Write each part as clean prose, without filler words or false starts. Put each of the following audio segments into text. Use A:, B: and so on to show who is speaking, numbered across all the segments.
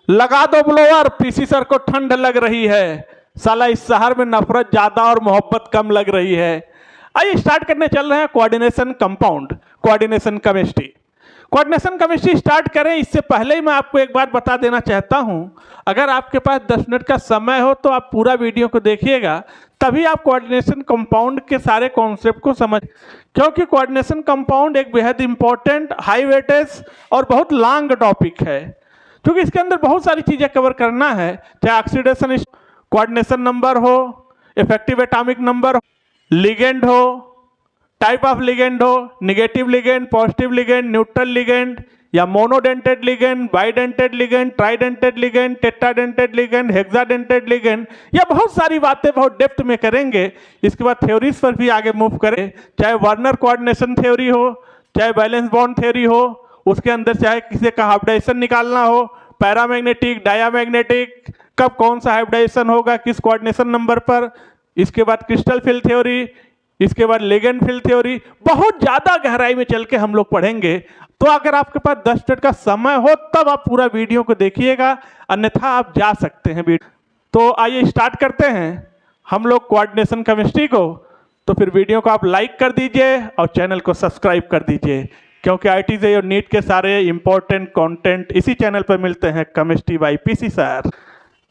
A: लगा दो blower, PC sir को ठंड लग रही है, साला इस शहर में नफरत ज्यादा और मोहब्बत कम लग रही है। आइए स्टार्ट करने चल रहे हैं coordination compound, coordination chemistry. Coordination chemistry start करें इससे पहले ही मैं आपको एक बात बता देना चाहता हूं, अगर आपके पास 10 मिनट का समय हो तो आप पूरा वीडियो को देखिएगा, तभी आप कोऑर्डिनेशन कंपाउंड के सारे कॉन्सेप्ट को समझ, क्योंकि कोऑर्डिनेशन कंपाउंड एक बेहद इंपॉर्टेंट, हाई वेटेज और बहुत लॉन्ग टॉपिक है, क्योंकि इसके अंदर बहुत सारी चीजें कवर करना है, चाहे ऑक्सीडेशन कोऑर्डिनेशन नंबर हो, इफेक्टिव एटॉमिक नंबर हो, लिगेंड हो, टाइप ऑफ लिगेंड हो, negative ligand, positive ligand, neutral ligand या monodentate ligand, bidentate ligand, tridentate ligand, tetradentate ligand, hexadentate ligand, या बहुत सारी बातें बहुत डेप्थ में करेंगे। इसके बाद थ्योरीज पर भी आगे मूव करें, चाहे वार्नर कोऑर्डिनेशन थ्योरी हो, चाहे बैलेंस बॉन्ड थ्योरी हो, उसके अंदर चाहे किसी का हाइब्रिडाइजेशन निकालना हो, पैरामैग्नेटिक, डायामैग्नेटिक, कब कौन सा हाइब्रिडाइजेशन होगा, किस कोऑर्डिनेशन नंबर पर, इसके बाद क्रिस्टल फील्ड थ्योरी, इसके बाद लिगेंड फील्ड थ्योरी, बहुत ज्यादा गहराई में चल के हम लोग पढ़ेंगे। तो अगर आपके पास 10 मिनट का समय हो तब आप पूरा वीडियो को देखिएगा, अन्यथा आप जा सकते हैं वीडियो। तो आइए स्टार्ट करते हैं हम लोग कोऑर्डिनेशन केमिस्ट्री को। तो फिर वीडियो को आप लाइक कर दीजिए और चैनल को सब्सक्राइब कर दीजिए, क्योंकि IIT और नीट के सारे इंपॉर्टेंट कंटेंट इसी चैनल पर मिलते हैं, केमिस्ट्री बाय पीसी सर।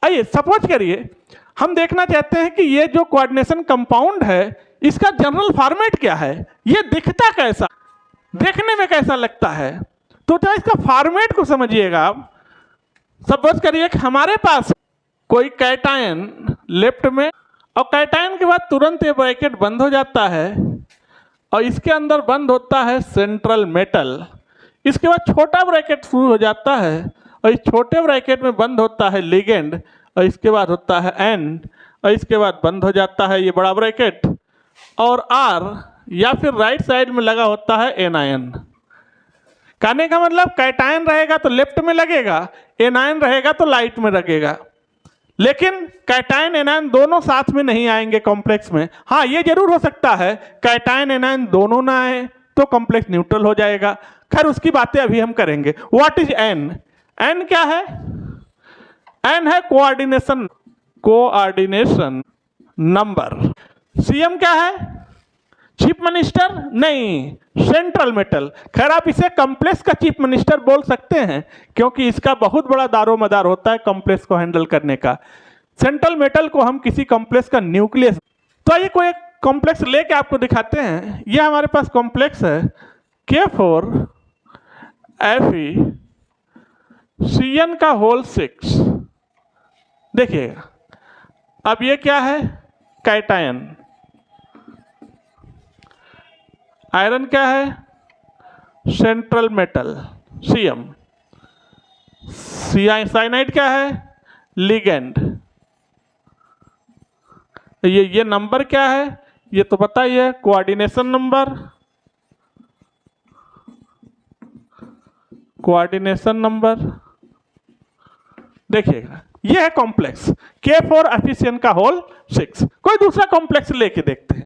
A: आइए सपोज करिए हम देखना चाहते हैं कि ये जो कोऑर्डिनेशन कंपाउंड है इसका जनरल फॉर्मेट क्या है, ये दिखता कैसा, देखने में कैसा लगता है। तो क्या इसका फॉर्मेट को समझिएगा आप। सपोज करिए कि हमारे पास कोई कैटायन लेफ्ट में, और कैटायन के बाद तुरंत ये ब्रैकेट बंद हो जाता है और इसके अंदर बंद होता है सेंट्रल मेटल। इसके बाद छोटा ब्रैकेट शुरू हो जाता है और इस छोटे ब्रैकेट में बंद होता है लिगेंड, और इसके बाद होता है एंड, और इसके बाद बंद हो जाता है ये बड़ा ब्रैकेट, और आर या फिर राइट साइड में लगा होता है एनायन। कहने का मतलब कैटायन रहेगा तो लेफ्ट में लगेगा, एनायन रहेगा तो राइट में लगेगा, लेकिन कैटायन एनायन दोनों साथ में नहीं आएंगे कॉम्प्लेक्स में। हाँ ये जरूर हो सकता है कैटायन एनायन दोनों ना आए तो कॉम्प्लेक्स न्यूट्रल हो जाएगा, खैर उसकी बातें अभी हम करेंगे। What is an? एन क्या है? एन है कोऑर्डिनेशन नंबर। सीएम क्या है? Chief minister? नहीं, सेंट्रल मेटल। खैर आप इसे कॉम्प्लेक्स का चीफ मिनिस्टर बोल सकते हैं, क्योंकि इसका बहुत बड़ा दारोमदार होता है कॉम्प्लेक्स को हैंडल करने का। सेंट्रल मेटल को हम किसी कॉम्प्लेक्स का न्यूक्लियस, तो आइए कोई एक कॉम्प्लेक्स लेके आपको दिखाते हैं। यह हमारे पास कॉम्प्लेक्स है K4Fe का होल 6। देखिएगा अब ये क्या है? कैटायन। आयरन क्या है? Central metal Cm। साइनाइड क्या है? लिगेंड। ये नंबर क्या है? ये तो पता ही है, कोऑर्डिनेशन नंबर। कोऑर्डिनेशन नंबर देखिएगा, ये है कॉम्प्लेक्स K4Fe का होल 6। कोई दूसरा कॉम्प्लेक्स लेके देखते हैं।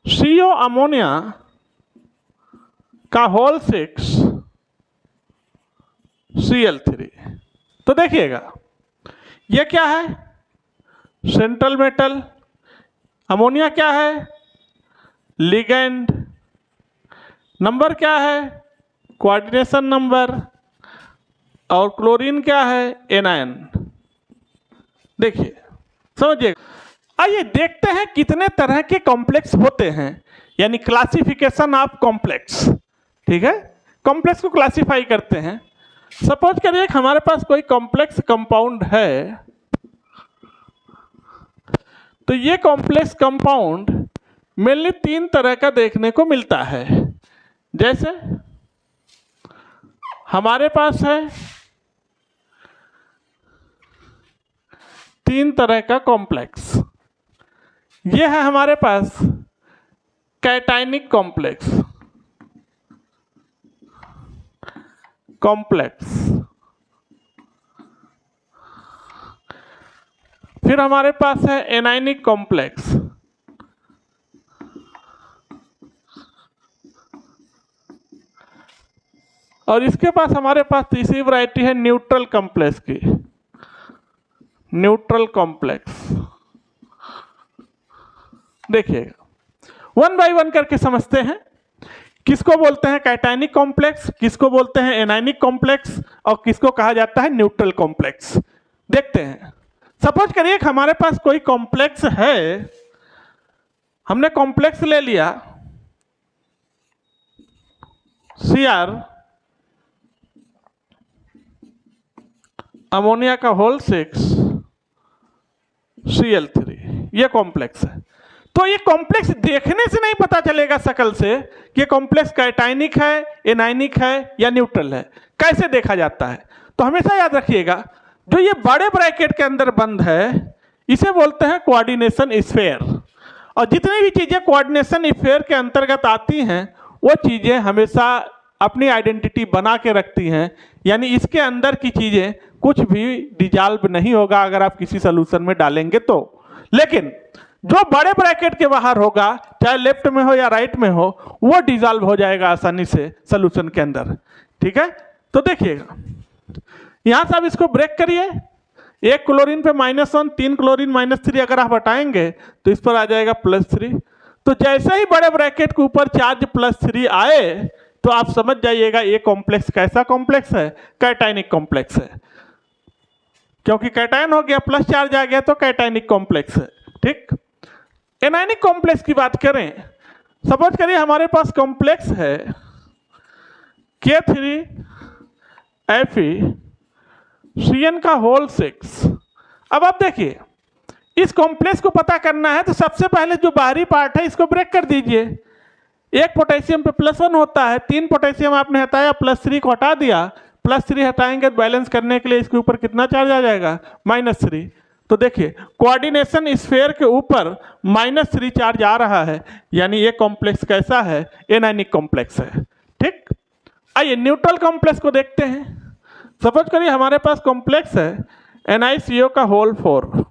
A: CO अमोनिया का होल 6 Cl3। तो देखिएगा ये क्या है? Central metal. अमोनिया क्या है? लिगेंड। नंबर क्या है? Coordination number. और क्लोरीन क्या है? एनायन। देखिए समझिए। आइए देखते हैं कितने तरह के कॉम्प्लेक्स होते हैं, यानी क्लासिफिकेशन ऑफ कॉम्प्लेक्स। ठीक है, कॉम्प्लेक्स को क्लासिफाई करते हैं। सपोज करिए कि हमारे पास कोई कॉम्प्लेक्स कंपाउंड है, तो ये कॉम्प्लेक्स कंपाउंड मेनली 3 तरह का देखने को मिलता है। जैसे हमारे पास है 3 तरह का कॉम्प्लेक्स। ये है हमारे पास कैटायनिक कॉम्प्लेक्स, फिर हमारे पास है एनायनिक कॉम्प्लेक्स, और इसके पास हमारे पास तीसरी वैरायटी है न्यूट्रल कॉम्प्लेक्स की। Neutral complex. देखिएगा वन बाय वन करके समझते हैं। किसको बोलते हैं कैटायनिक कॉम्प्लेक्स, किसको बोलते हैं एनायनिक कॉम्प्लेक्स, और किसको कहा जाता है न्यूट्रल कॉम्प्लेक्स। देखते हैं। सपोज करिए कि हमारे पास कोई कॉम्प्लेक्स है, हमने कॉम्प्लेक्स ले लिया Cr अमोनिया का होल 6 Cl3, ये कॉम्प्लेक्स है। तो ये कॉम्प्लेक्स देखने से नहीं पता चलेगा शक्ल से कि ये कॉम्प्लेक्स कैटायनिक है, एनायनिक है या न्यूट्रल है। कैसे देखा जाता है? तो हमेशा याद रखिएगा, जो ये बड़े ब्रैकेट के अंदर बंद है इसे बोलते हैं कोऑर्डिनेशन स्फीयर। और जितनी भी चीजें कोऑर्डिनेशन स्फीयर के अंतर्गत आती हैं वो चीजें हमेशा अपनी आइडेंटिटी बना के रखती हैं, यानी इसके अंदर की चीजें कुछ भी डिजॉल्व नहीं होगा अगर आप किसी सोल्यूशन में डालेंगे तो। लेकिन जो बड़े ब्रैकेट के बाहर होगा, चाहे लेफ्ट में हो या राइट में हो, वो डिजॉल्व हो जाएगा आसानी से सोल्यूशन के अंदर। ठीक है, तो देखिएगा यहां से आप इसको ब्रेक करिए। एक क्लोरीन पे -1, 3 क्लोरीन -3 अगर आप हटाएंगे तो इस पर आ जाएगा +3। तो जैसे ही बड़े ब्रैकेट के ऊपर चार्ज +3 आए तो आप समझ जाइएगा ये कॉम्प्लेक्स कैसा कॉम्प्लेक्स है, कैटायनिक कॉम्प्लेक्स है। क्योंकि कैटायन हो गया, प्लस चार्ज आ गया तो कैटायनिक कॉम्प्लेक्स है। ठीक, एनायनिक कॉम्प्लेक्स की बात करें, सपोज करिए हमारे पास कॉम्प्लेक्स है K3Fe का होल 6। अब आप देखिए इस कॉम्प्लेक्स को पता करना है तो सबसे पहले जो बाहरी पार्ट है इसको ब्रेक कर दीजिए। एक पोटेशियम पे +1 होता है, 3 पोटेशियम आपने हटाया, +3 को हटा दिया, +3 हटाएंगे तो बैलेंस करने के लिए इसके ऊपर कितना चार्ज आ जाएगा, -3। तो देखिए कोऑर्डिनेशन स्फीयर के ऊपर -3 चार्ज आ रहा है, यानी ये कॉम्प्लेक्स कैसा है, एनायनिक कॉम्प्लेक्स है। ठीक, आइए न्यूट्रल कॉम्प्लेक्स को देखते हैं। सपोज करिए हमारे पास कॉम्प्लेक्स है NiCO का होल 4।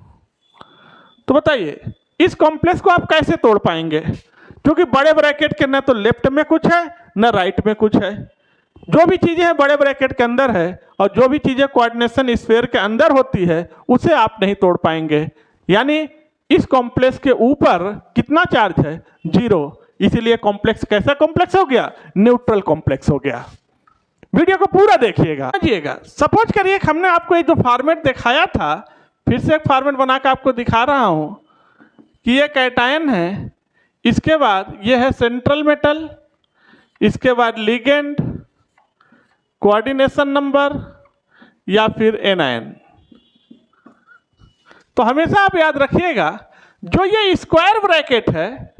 A: तो बताइए इस कॉम्प्लेक्स को आप कैसे तोड़ पाएंगे? क्योंकि बड़े ब्रैकेट के न तो लेफ्ट में कुछ है न राइट में कुछ है। जो भी चीजें हैं बड़े ब्रैकेट के अंदर है, और जो भी चीजें कोऑर्डिनेशन स्फीयर के अंदर होती है उसे आप नहीं तोड़ पाएंगे। यानी इस कॉम्प्लेक्स के ऊपर कितना चार्ज है, 0। इसीलिए कॉम्प्लेक्स कैसा कॉम्प्लेक्स हो गया, न्यूट्रल कॉम्प्लेक्स हो गया। वीडियो को पूरा देखिएगा, समझिएगा। सपोज करिए हमने आपको एक जो फॉर्मेट दिखाया था, फिर से एक फॉर्मेट बना के आपको दिखा रहा हूं कि ये कैटायन है, इसके बाद ये है सेंट्रल मेटल, इसके बाद लिगेंड, कोऑर्डिनेशन नंबर या फिर एनायन। तो हमेशा आप याद रखिएगा जो ये स्क्वायर ब्रैकेट है,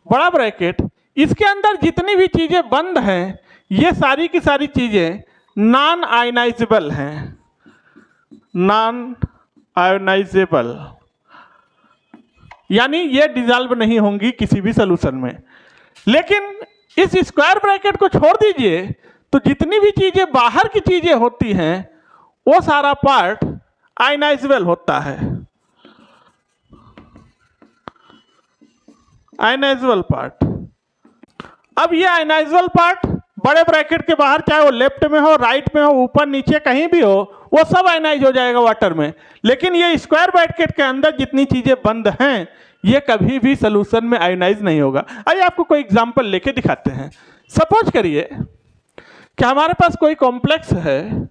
A: बड़ा ब्रैकेट, इसके अंदर जितनी भी चीजें बंद हैं ये सारी की सारी चीजें नॉन आयनाइजेबल हैं, नॉन आयोनाइजेबल, यानी ये डिजॉल्व नहीं होंगी किसी भी सॉल्यूशन में। लेकिन इस स्क्वायर ब्रैकेट को छोड़ दीजिए तो जितनी भी चीजें बाहर की चीजें होती हैं वो सारा पार्ट आयनाइजेबल होता है, आयनाइजेबल पार्ट। अब ये आयनाइजेबल पार्ट बड़े ब्रैकेट के बाहर, चाहे वो लेफ्ट में हो, राइट में हो, ऊपर नीचे कहीं भी हो, वो सब आयनाइज हो जाएगा वाटर में। लेकिन ये स्क्वायर ब्रैकेट के अंदर जितनी चीजें बंद हैं ये कभी भी सोल्यूशन में आयनाइज नहीं होगा। आइए आपको कोई एग्जांपल लेके दिखाते हैं। सपोज करिए कि हमारे पास कोई कॉम्प्लेक्स है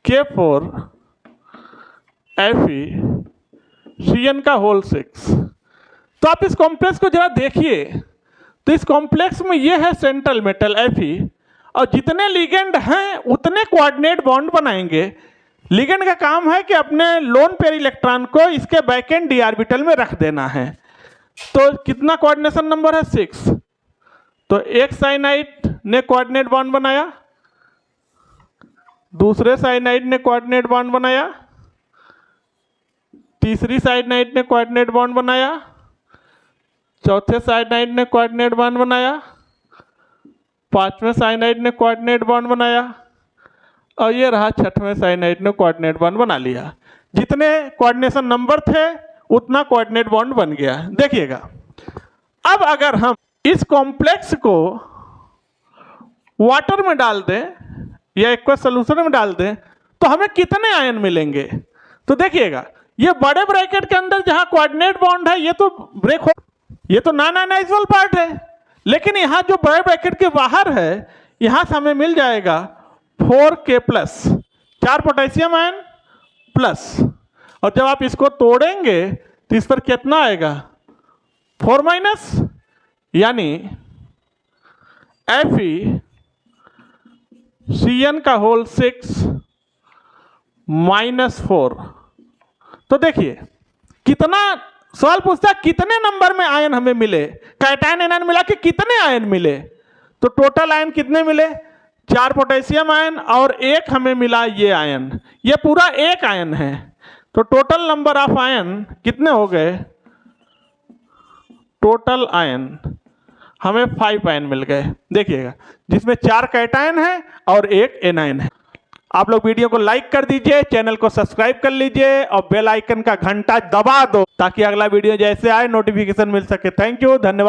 A: K4Fe का होल 6। तो आप इस कॉम्प्लेक्स को जरा देखिए, तो इस कॉम्प्लेक्स में ये है सेंट्रल मेटल Fe, और जितने लिगेंड हैं उतने कोऑर्डिनेट बॉन्ड बनाएंगे। लिगेंड का काम है कि अपने लोन पेयर इलेक्ट्रॉन को इसके बैक एंड डी ऑर्बिटल में रख देना है। तो कितना कोऑर्डिनेशन नंबर है, 6। तो एक साइनाइड ने कोऑर्डिनेट बॉन्ड बनाया, दूसरे साइनाइड ने कोऑर्डिनेट बॉन्ड बनाया, तीसरी साइनाइड ने कोऑर्डिनेट बॉन्ड बनाया, चौथे साइनाइड ने कोऑर्डिनेट बॉन्ड बनाया, पांचवें साइनाइड ने कोऑर्डिनेट बॉन्ड बनाया, और ये रहा छठवें साइनाइड ने कोऑर्डिनेट बॉन्ड बना लिया। जितने कोऑर्डिनेशन नंबर थे उतना कोऑर्डिनेट बॉन्ड बन गया। देखिएगा अब अगर हम इस कॉम्प्लेक्स को वाटर में डाल दें या एक्वस सॉल्यूशन में डाल दें तो हमें कितने आयन मिलेंगे? तो देखिएगा, ये बड़े ब्रैकेट के अंदर जहां कोऑर्डिनेट बॉन्ड है ये तो ब्रेक हो, ये तो नॉन आयनाइजेबल पार्ट है, लेकिन यहां जो बड़े ब्रैकेट के बाहर है यहां से हमें मिल जाएगा 4K plus, 4 potassium ion plus, और जब आप इसको तोड़ेंगे तो इस पर कितना आएगा? 4 माइनस, यानी FeCN का होल 6 -4। तो देखिए कितना सवाल पूछता है कितने नंबर में आयन हमें मिले, कैटायन एनायन मिला के कितने आयन मिले? तो टोटल आयन कितने मिले? 4 पोटेशियम आयन और एक हमें मिला ये आयन, ये पूरा एक आयन है। तो टोटल नंबर ऑफ आयन कितने हो गए? टोटल आयन हमें 5 आयन मिल गए, देखिएगा, जिसमें 4 कैटायन है और एक एनायन है। आप लोग वीडियो को लाइक कर दीजिए, चैनल को सब्सक्राइब कर लीजिए और बेल आइकन का घंटा दबा दो ताकि अगला वीडियो जैसे आए नोटिफिकेशन मिल सके। थैंक यू, धन्यवाद।